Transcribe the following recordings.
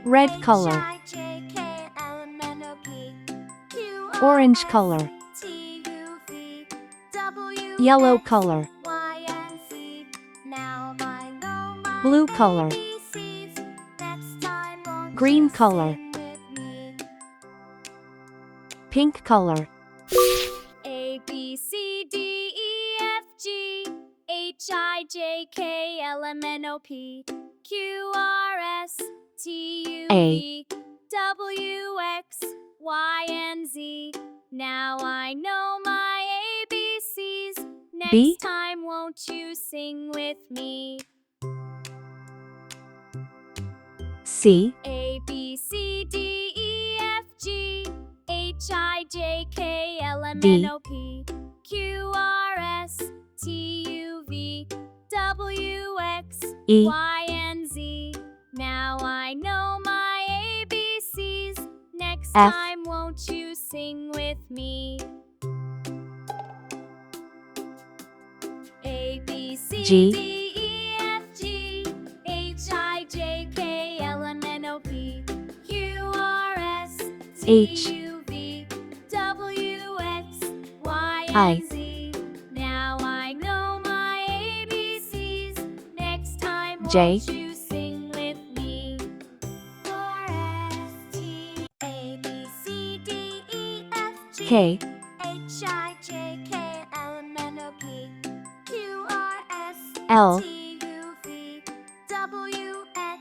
Red color. Orange color. Yellow color. Blue color. Green color. Pink color. A, B, C, D, E, F, G, H, I, J, K, L, M, N, O, P, Q, R, S, T, U, V, W, X, Y, and Z. Now I know my ABCs. Next B. time, won't you sing with me? C. A, B, C, D, E, F, G, H, I, J, K, L, M, N, O, P, Q, R, S, T, U, V, W, X, E. Y, and Z. Now I know my ABCs. Next F. time, won't you sing with me? A, B, C, G. D, E, F, G, H, I, J, K, L, M, N, O, P, Q, R, S, T, H. U, V, W, X, Y, I. and Z. Now I know my ABCs. Next time, J. won't you sing with me? R, S, T, A, B, C, D, E, F, G, K. H, I, J, K, L, M, N, O, P, Q, R, S, L. T, U, V, W, X,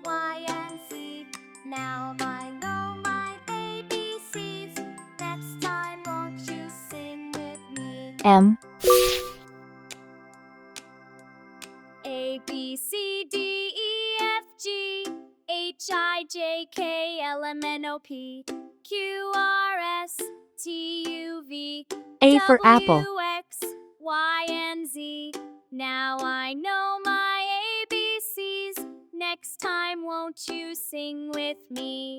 Y, and Z. Now I know my ABCs. Next time, won't you sing with me? M. A, B, C, D, E, F, G, H, I, J, K, L, M, N, O, P, Q, R, S, T, U, V, A for apple. W, X, Y, and Z. Now I know my ABCs. Next time, won't you sing with me?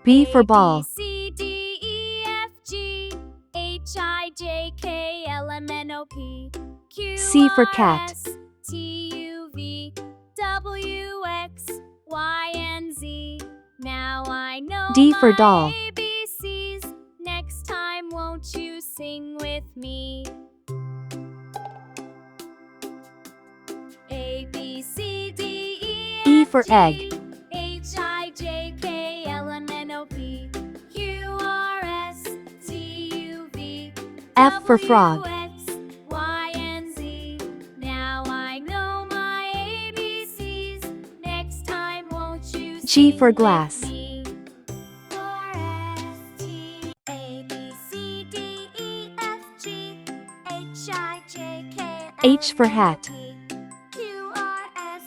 B for ball. A, B, C, D, E, F, G, H, I, J, K, L, M, N, O, P, Q, C for R, cat. S, T, U, V, W, X, Y, and Z. Now I know D for my doll. ABCs. Next time, won't you sing with me? A, B, C, D, E, E F, for G, egg. H, I, J, K, L, M, N, O, P, Q, R, S, T, U, V, F for frog. W, X, Y, and Z. Now I know my ABCs. Next time, won't you G sing for with glass. me? R, S, T, A, B, C, D, E, F, G, H, I, J, K, L, H for hat. Q, R, S,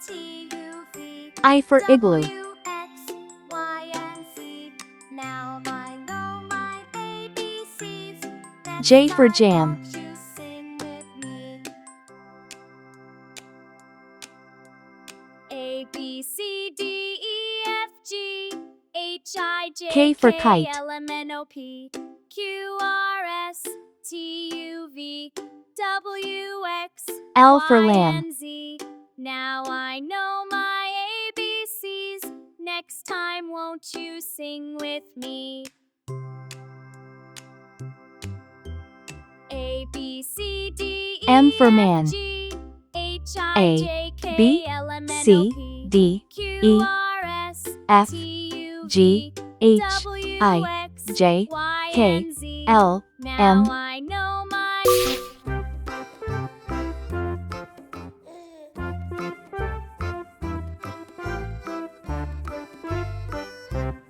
T, U, V, I for igloo. W, X, Y, and Z. Now I know my ABCs. Next J for time, jam. won't you sing with me? A, B, C, D, E, F, G, H, I, J, K for kite. L, M, N, O, P, Q, R, S, T, U, V, W, X, L for Y, lamb. and Z. Now I know my ABCs. Next time, won't you sing with me? A, B, C, D, E, M for man. F, G, H, I, A, J, K, B, L, M, N, O, C, P, D, Q, E, R, S, F, T, U, G, V, H, W, I, X, J, Y, K, and Z. L, Now M. I know my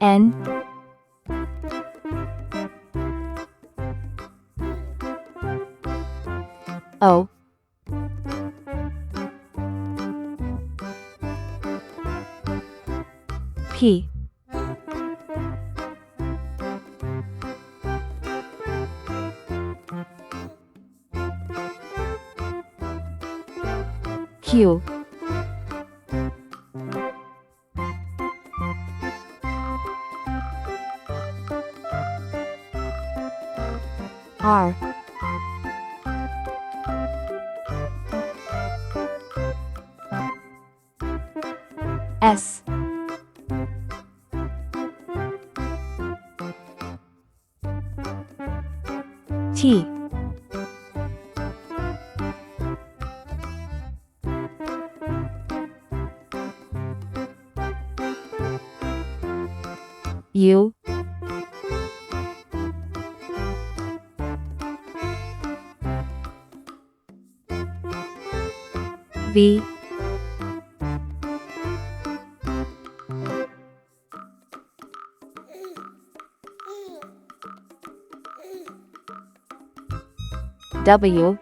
N. O. P. Q. R. S T U V W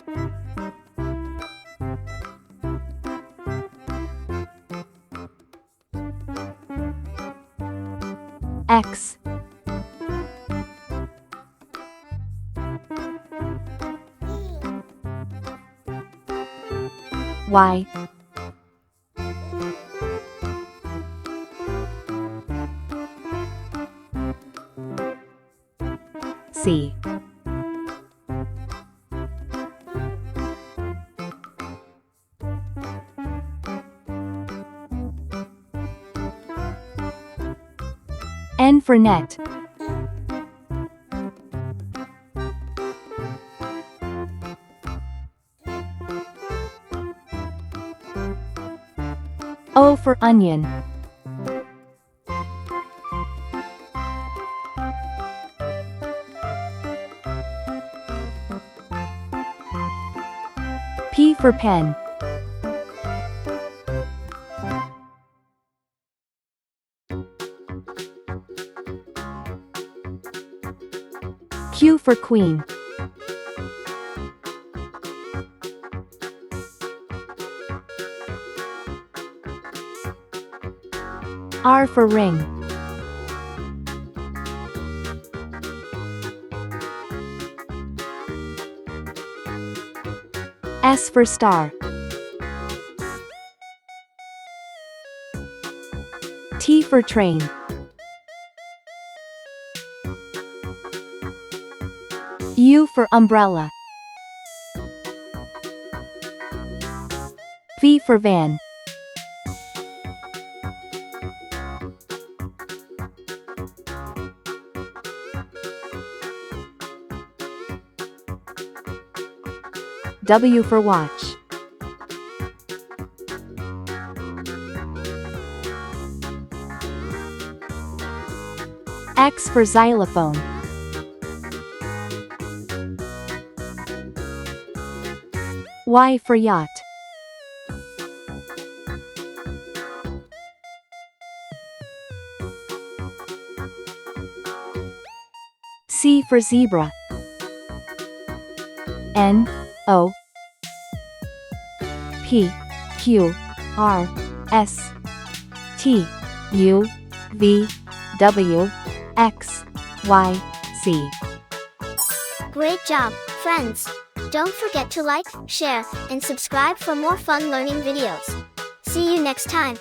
X Y C N for net. O for onion. P for pen. Q for queen. R for ring. S for star. T for train. U for umbrella. V for van. W for watch. X for xylophone. Y for yacht. C for zebra. N O P Q R S T U V W X Y Z. Great job, friends! Don't forget to like, share, and subscribe for more fun learning videos. See you next time.